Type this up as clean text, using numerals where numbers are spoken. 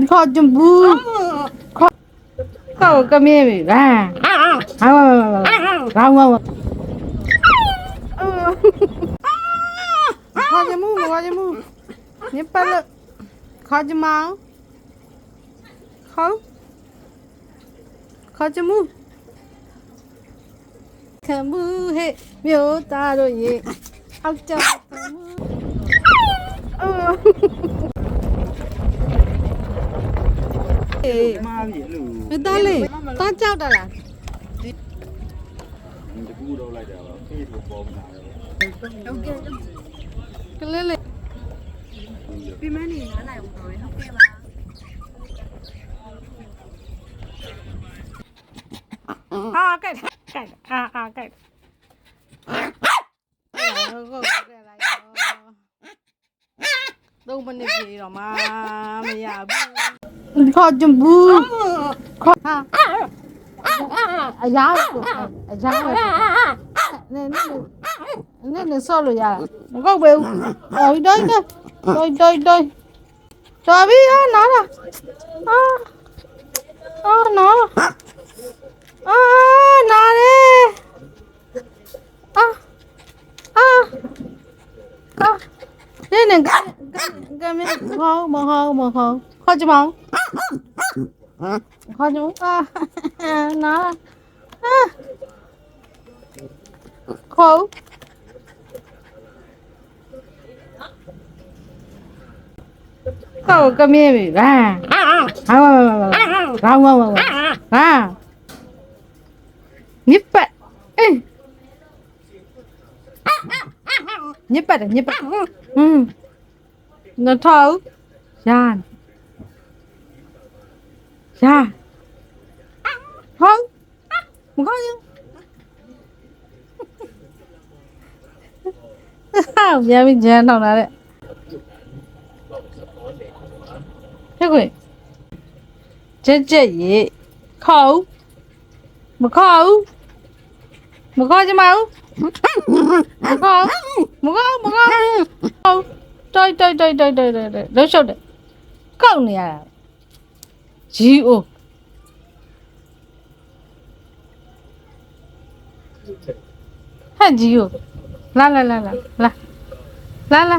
ခေါ်ကြဘူးခေါ်ကမင်းပြီဟာဟာကောင်းခေါ်ကြမှုညပတ်လို့ခေါ်ကြမောင်းခေါ်ကြမှုခံမှုဟဲ့မြို့သားတို့ရေအောက်ကြောက်ခံမှုမာပြီလူ တားလေတားကြောက်တာလား တကူတော့လိုက်တာပါဖေးလို့ပေါ်မလာတော့ ကလေးလေး ပြမနေ9နိုင်ဘူးတော့ဟုတ်ကဲ့ပါ ဟာကဲဟာကဲတော့မနေပြီတော့မရဘူးခေါ်ကြဘူးခေါ်ဟာအရာနဲ့ဆော့လို့ရတာမကောက်ပဲဦးတော်ပြီနားလားနားလေနေကမင်းမဟောခေါ်ကြမောင်းနားခေါ်ကမင်းပြီဟာကောင်းဟာညပတ်ညပတ်ငါထောက်ရဟုတ်မကောင်းရင်ဟာပြန်ပြီးကြမ်းထောင်လာတဲ့ဟဲ့ကွကြက်ရေခေါ်မခေါ်ကြမအောင်မခေါ်တိုက်လောက်ရှောက်တယ်ကောက်နေရတာဂျီအိုဟဲ့ဂျီအိုလာ